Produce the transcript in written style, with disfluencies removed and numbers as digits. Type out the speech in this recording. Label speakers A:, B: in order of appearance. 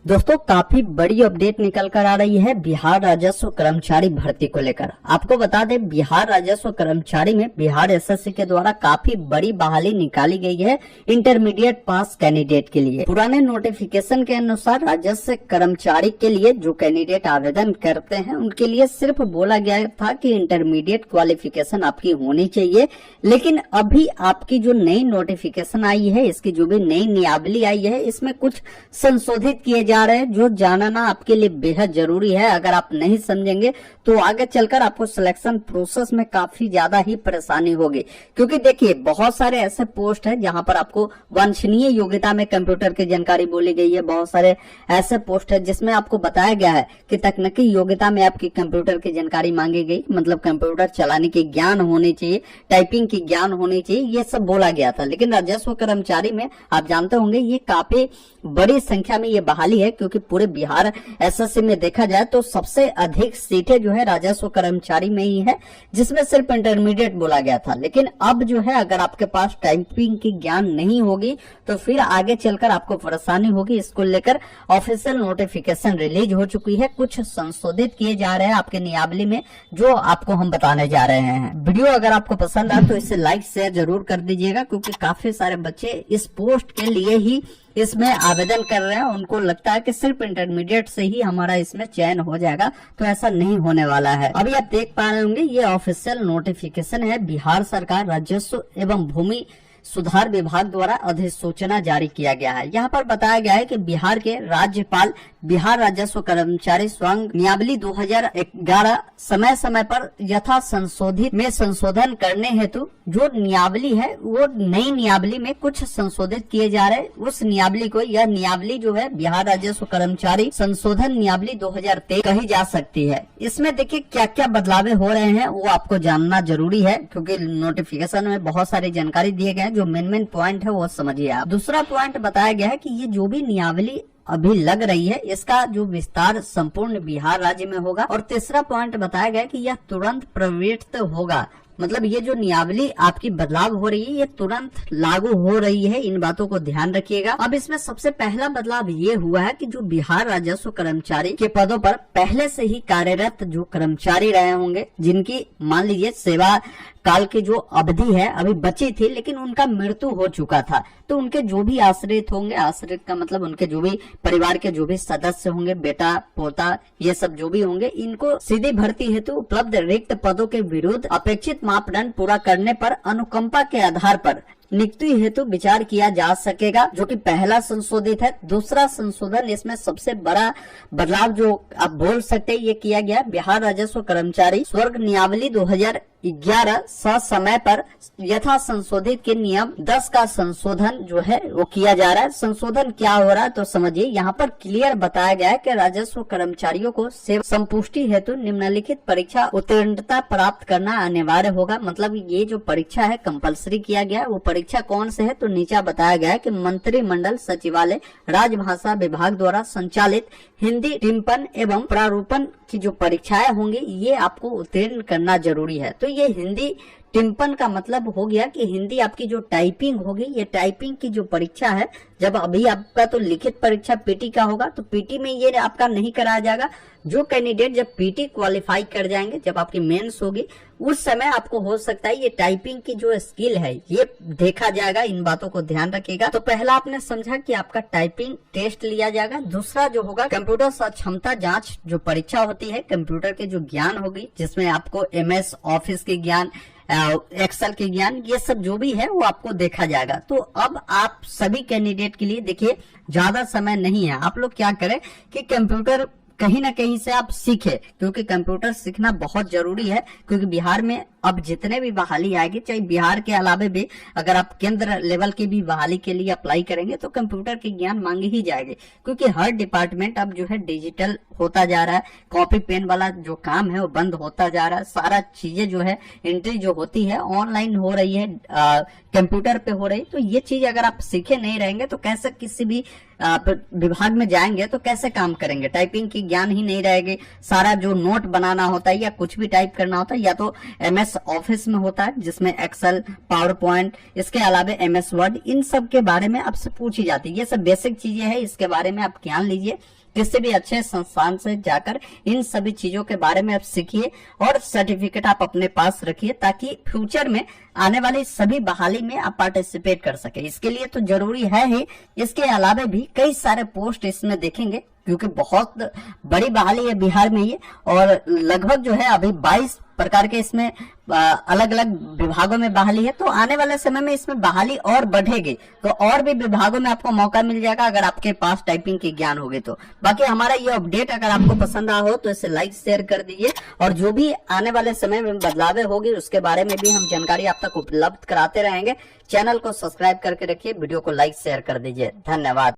A: दोस्तों काफी बड़ी अपडेट निकल कर आ रही है बिहार राजस्व कर्मचारी भर्ती को लेकर। आपको बता दें बिहार राजस्व कर्मचारी में बिहार एसएससी के द्वारा काफी बड़ी बहाली निकाली गई है इंटरमीडिएट पास कैंडिडेट के लिए। पुराने नोटिफिकेशन के अनुसार राजस्व कर्मचारी के लिए जो कैंडिडेट आवेदन करते हैं उनके लिए सिर्फ बोला गया था कि इंटरमीडिएट क्वालिफिकेशन आपकी होनी चाहिए, लेकिन अभी आपकी जो नई नोटिफिकेशन आई है, इसकी जो भी नई नियावली आई है, इसमें कुछ संशोधित किए जा रहे हैं जो जानना आपके लिए बेहद जरूरी है। अगर आप नहीं समझेंगे तो आगे चलकर आपको सिलेक्शन प्रोसेस में काफी ज्यादा ही परेशानी होगी, क्योंकि देखिए बहुत सारे ऐसे पोस्ट है जहां पर आपको वांछनीय योग्यता में कंप्यूटर की जानकारी बोली गई है। बहुत सारे ऐसे पोस्ट है जिसमें आपको बताया गया है कि तकनीकी योग्यता में आपकी कंप्यूटर की जानकारी मांगी गई, मतलब कंप्यूटर चलाने की ज्ञान होनी चाहिए, टाइपिंग की ज्ञान होनी चाहिए, ये सब बोला गया था। लेकिन राजस्व कर्मचारी में आप जानते होंगे ये काफी बड़ी संख्या में ये बहाली है, क्योंकि पूरे बिहार एसएससी में देखा जाए तो सबसे अधिक सीटें जो है राजस्व कर्मचारी में ही है, जिसमें सिर्फ इंटरमीडिएट बोला गया था। लेकिन अब जो है अगर आपके पास टाइपिंग की ज्ञान नहीं होगी तो फिर आगे चलकर आपको परेशानी होगी। इसको लेकर ऑफिशियल नोटिफिकेशन रिलीज हो चुकी है, कुछ संशोधित किए जा रहे हैं आपके नियावली में, जो आपको हम बताने जा रहे हैं। वीडियो अगर आपको पसंद आए तो इसे लाइक शेयर जरूर कर दीजिएगा, क्योंकि काफी सारे बच्चे इस पोस्ट के लिए ही इसमें आवेदन कर रहे हैं। उनको लगता है कि सिर्फ इंटरमीडिएट से ही हमारा इसमें चयन हो जाएगा, तो ऐसा नहीं होने वाला है। अभी आप देख पा रहे होंगे ये ऑफिशियल नोटिफिकेशन है, बिहार सरकार राजस्व एवं भूमि सुधार विभाग द्वारा अधिसूचना जारी किया गया है। यहाँ पर बताया गया है कि बिहार के राज्यपाल बिहार राजस्व कर्मचारी स्वयं नियावली 2011 समय समय पर यथा संशोधित में संशोधन करने हेतु जो नियावली है वो नई नियावली में कुछ संशोधित किए जा रहे हैं। उस नियावली को, यह नियावली जो है बिहार राजस्व कर्मचारी संशोधन नियावली 2023 कही जा सकती है। इसमें देखिए क्या क्या बदलाव हो रहे हैं वो आपको जानना जरूरी है, क्योंकि नोटिफिकेशन में बहुत सारी जानकारी दिए गए हैं। जो मेन पॉइंट है वो समझिए आप। दूसरा पॉइंट बताया गया है कि ये जो भी नियावली अभी लग रही है इसका जो विस्तार संपूर्ण बिहार राज्य में होगा। और तीसरा पॉइंट बताया गया कि यह तुरंत प्रवृत्त होगा, मतलब ये जो नियावली आपकी बदलाव हो रही है ये तुरंत लागू हो रही है। इन बातों को ध्यान रखिएगा। अब इसमें सबसे पहला बदलाव ये हुआ है कि जो बिहार राजस्व कर्मचारी के पदों पर पहले से ही कार्यरत जो कर्मचारी रहे होंगे, जिनकी मान लीजिए सेवा काल की जो अवधि है अभी बची थी लेकिन उनका मृत्यु हो चुका था, तो उनके जो भी आश्रित होंगे, आश्रित का मतलब उनके जो भी परिवार के जो भी सदस्य होंगे, बेटा पोता ये सब जो भी होंगे, इनको सीधी भर्ती हेतु उपलब्ध रिक्त पदों के विरुद्ध अपेक्षित मापदंड पूरा करने पर अनुकंपा के आधार पर नियुक्ति हेतु विचार किया जा सकेगा, जो कि पहला संशोधित है। दूसरा संशोधन, इसमें सबसे बड़ा बदलाव जो आप बोल सकते हैं ये किया गया, बिहार राजस्व कर्मचारी स्वर्ग नियावली 2011 समय पर यथा संशोधित के नियम 10 का संशोधन जो है वो किया जा रहा है। संशोधन क्या हो रहा है तो समझिए, यहाँ पर क्लियर बताया गया है कि राजस्व कर्मचारियों को सेवा संपुष्टि हेतु निम्नलिखित परीक्षा उत्तीर्णता प्राप्त करना अनिवार्य होगा। मतलब ये जो परीक्षा है कंपलसरी किया गया है। वो परीक्षा कौन से है तो नीचे बताया गया है कि मंत्रिमंडल सचिवालय राजभाषा विभाग द्वारा संचालित हिंदी टिप्पण एवं प्रारूपण की जो परीक्षाएं होंगी ये आपको उत्तीर्ण करना जरूरी है। तो ये हिंदी टिप्पण का मतलब हो गया कि हिंदी आपकी जो टाइपिंग होगी, ये टाइपिंग की जो परीक्षा है, जब अभी आपका तो लिखित परीक्षा पीटी का होगा तो पीटी में ये आपका नहीं कराया जाएगा। जो कैंडिडेट जब पीटी क्वालिफाई कर जाएंगे, जब आपकी मेंस होगी, उस समय आपको हो सकता है ये टाइपिंग की जो स्किल है ये देखा जाएगा। इन बातों को ध्यान रखिएगा। तो पहला आपने समझा कि आपका टाइपिंग टेस्ट लिया जाएगा। दूसरा जो होगा कंप्यूटर सक्षमता जांच जो परीक्षा होती है, कंप्यूटर के जो ज्ञान होगी, जिसमें आपको MS ऑफिस के ज्ञान, एक्सेल के ज्ञान, ये सब जो भी है वो आपको देखा जाएगा। तो अब आप सभी कैंडिडेट के लिए देखिए ज्यादा समय नहीं है। आप लोग क्या करें कि कंप्यूटर कहीं ना कहीं से आप सीखे, क्योंकि कंप्यूटर सीखना बहुत जरूरी है। क्योंकि बिहार में अब जितने भी बहाली आएगी, चाहे बिहार के अलावे भी अगर आप केंद्र लेवल की भी बहाली के लिए अप्लाई करेंगे तो कंप्यूटर की ज्ञान मांगी ही जाएगी, क्योंकि हर डिपार्टमेंट अब जो है डिजिटल होता जा रहा है। कॉपी पेन वाला जो काम है वो बंद होता जा रहा है। सारा चीजें जो है एंट्री जो होती है ऑनलाइन हो रही है, कंप्यूटर पे हो रही है। तो ये चीज अगर आप सीखे नहीं रहेंगे तो कैसे किसी भी विभाग में जाएंगे तो कैसे काम करेंगे। टाइपिंग की ज्ञान ही नहीं रहेगी। सारा जो नोट बनाना होता है या कुछ भी टाइप करना होता है या तो MS ऑफिस में होता है, जिसमें एक्सेल, पावर पॉइंट, इसके अलावा MS वर्ड, इन सब के बारे में आपसे पूछी जाती है। ये सब बेसिक चीजें हैं, इसके बारे में आप ज्ञान लीजिए। किसी भी अच्छे संस्थान से जाकर इन सभी चीजों के बारे में आप सीखिए और सर्टिफिकेट आप अपने पास रखिए, ताकि फ्यूचर में आने वाली सभी बहाली में आप पार्टिसिपेट कर सके। इसके लिए तो जरूरी है ही, इसके अलावा भी कई सारे पोस्ट इसमें देखेंगे, क्योंकि बहुत बड़ी बहाली है बिहार में ये, और लगभग जो है अभी 22 प्रकार के इसमें अलग अलग विभागों में बहाली है। तो आने वाले समय में इसमें बहाली और बढ़ेगी, तो और भी विभागों में आपको मौका मिल जाएगा अगर आपके पास टाइपिंग की ज्ञान होगी तो। बाकी हमारा ये अपडेट अगर आपको पसंद आया हो तो इसे लाइक शेयर कर दीजिए, और जो भी आने वाले समय में बदलाव होगी उसके बारे में भी हम जानकारी आप तक उपलब्ध कराते रहेंगे। चैनल को सब्सक्राइब करके रखिए, वीडियो को लाइक शेयर कर दीजिए। धन्यवाद।